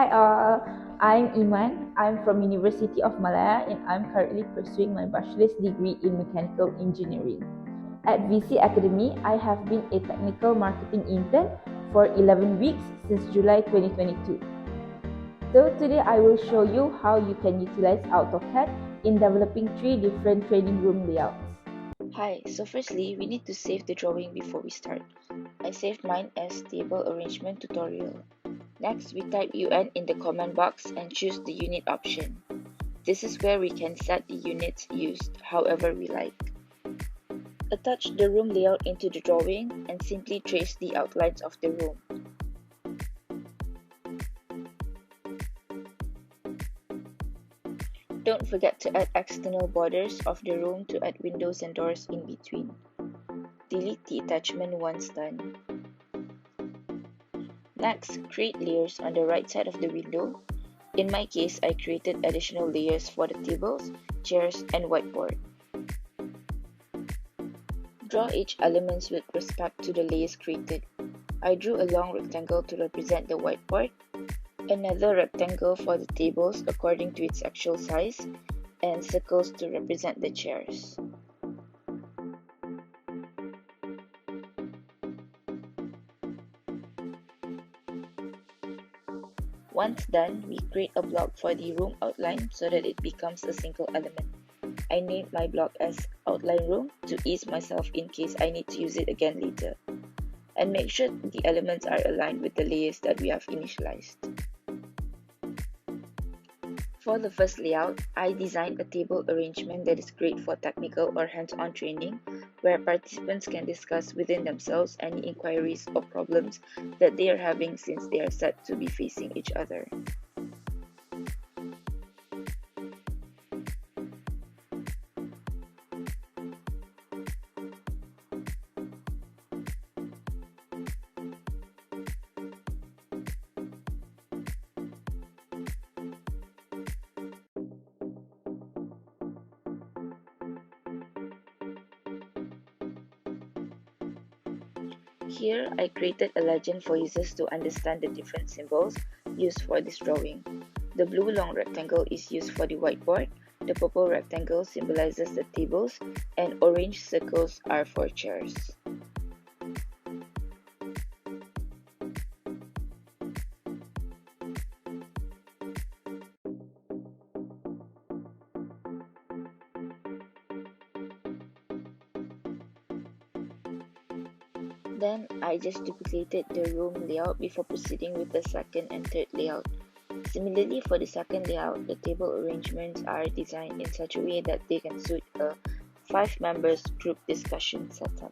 Hi all, I'm Iman. I'm from University of Malaya and I'm currently pursuing my bachelor's degree in mechanical engineering. At VISI Academy, I have been a technical marketing intern for 11 weeks since July 2022. So today I will show you how you can utilize AutoCAD in developing 3 different training room layouts. Hi, so firstly, we need to save the drawing before we start. I saved mine as table arrangement tutorial. Next, we type UN in the command box and choose the unit option. This is where we can set the units used however we like. Attach the room layout into the drawing and simply trace the outlines of the room. Don't forget to add external borders of the room to add windows and doors in between. Delete the attachment once done. Next, create layers on the right side of the window. In my case, I created additional layers for the tables, chairs, and whiteboard. Draw each element with respect to the layers created. I drew a long rectangle to represent the whiteboard, another rectangle for the tables according to its actual size, and circles to represent the chairs. Once done, we create a block for the room outline so that it becomes a single element. I named my block as Outline Room to ease myself in case I need to use it again later. And make sure the elements are aligned with the layers that we have initialized. For the first layout, I designed a table arrangement that is great for technical or hands-on training, where participants can discuss within themselves any inquiries or problems that they are having since they are set to be facing each other. Here, I created a legend for users to understand the different symbols used for this drawing. The blue long rectangle is used for the whiteboard, the purple rectangle symbolizes the tables, and orange circles are for chairs. Then I just duplicated the room layout before proceeding with the second and third layout. Similarly, for the second layout, the table arrangements are designed in such a way that they can suit a 5 members group discussion setup.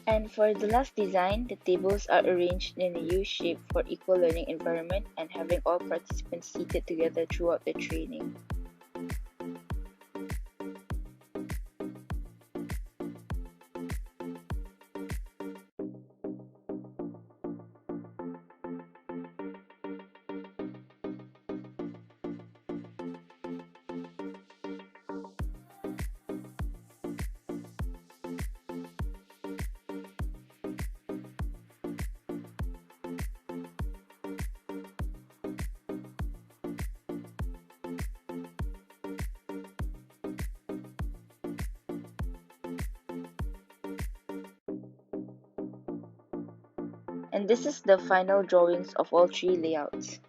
And for the last design, the tables are arranged in a U shape for equal learning environment and having all participants seated together throughout the training. And this is the final drawings of all 3 layouts.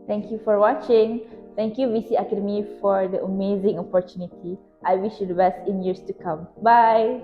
Thank you for watching. Thank you VISI Academy for the amazing opportunity. I wish you the best in years to come. Bye!